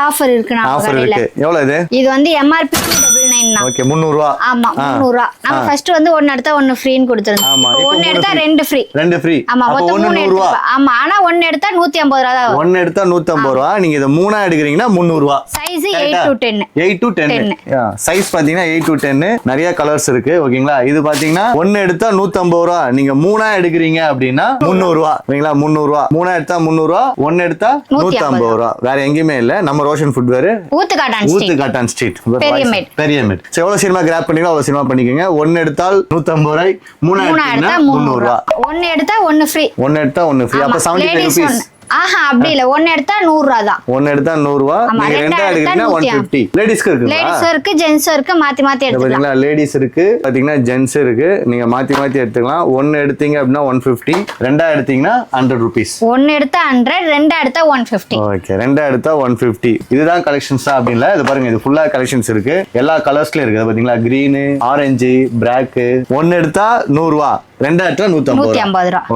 Offer இருக்கு நம்ம offer கடையில. இருக்கு. எவ்வளவு இது? இது வந்து MRP 299 தான். ஓகே 300 ரூபாய். ஆமா 300 ரூபாய். நம்ம ஃபர்ஸ்ட் வந்து ஒன்னு எடுத்தா ஒன்னு ஃப்ரீன்னு கொடுத்திருந்தோம். ஆமா, இப்போ இப்போ ஒன்னு மூணு எடுத்தா free. ரெண்டு ஃப்ரீ. ரெண்டு ஃப்ரீ. ஆமா அப்ப மொத்தம் ஒன்னு 3 100 ரூபாய். ஆமா ஆனா ஒன்னு எடுத்தா 150 ரூபாய் தான். ஒன்னு எடுத்தா 150 ரூபாய். நீங்க இத மூணா எடுக்குறீங்கன்னா 300 ரூபாய். Size 8 to 10. 8 to 10. சைஸ் பாத்தீங்கன்னா 8 to 10. நிறைய கலர்ஸ் இருக்கு. ஓகேங்களா? இது பாத்தீங்கன்னா ஒன்னு எடுத்தா 150 ரூபாய். நீங்க மூணா எடுக்குறீங்க அப்படின்னா 300 ரூபாய். ஓகேங்களா? 300 ரூபாய். மூணா எடுத்தா 300 ரூபாய். ஒன்னு எடுத்தா 150 ரூபாய். வேற எங்கேயுமே இல்ல. நம்ம Roshan footwear ஊத்துக்காட்டான் street Periamet. So எவ்வளவு சீக்கிரமா கிராப் பண்ணீங்களோ அவ்வளவு சீக்கிரமா பண்ணிக்கங்க. ஒன்னு எடுத்தால் 150 ரூபாய். மூணா எடுத்தா 300 ரூபாய். ஒன்னு எடுத்தா ஒன்னு ஃப்ரீ. ஒன்னு எடுத்தா ஒன்னு ஃப்ரீ. அப்ப 75 ரூபீஸ். ஆஹா அப்படி இல்ல. ஒன்னு எடுத்தா 100 ரூபாய் தான். ஒன்னு எடுத்தா 100 ரூபாய். நீங்க ரெண்டா எடுத்தீங்கன்னா 150. லேடிஸ்க்கு இருக்கு. லேடிஸ் இருக்கு, ஜென்ஸ் இருக்கு. மாத்தி எடுத்துக்கலாம். பாத்தீங்களா? லேடிஸ் இருக்கு, பாத்தீங்கன்னா ஜென்ஸ் இருக்கு. நீங்க மாத்தி எடுத்துக்கலாம். ஒன்னு எடுத்தீங்க அப்படின்னா 150. ரெண்டா எடுத்தீங்கன்னா 100 ரூபீஸ். ஒன்னு எடுத்தா 100, ரெண்டா எடுத்தா 150. ஓகே, ரெண்டா எடுத்தா 150. இதுதான் கலெக்ஷன்ஸா அப்படின்ல. இது பாருங்க, இது ஃபுல்லா கலெக்ஷன்ஸ் இருக்கு. எல்லா கலர்ஸ்லயும் இருக்கு. பாத்தீங்களா? Green, orange, black. ஒன்னு எடுத்தா 100 ரூபாய். ரெண்டா எடுத்தா 150 ரூபாய்.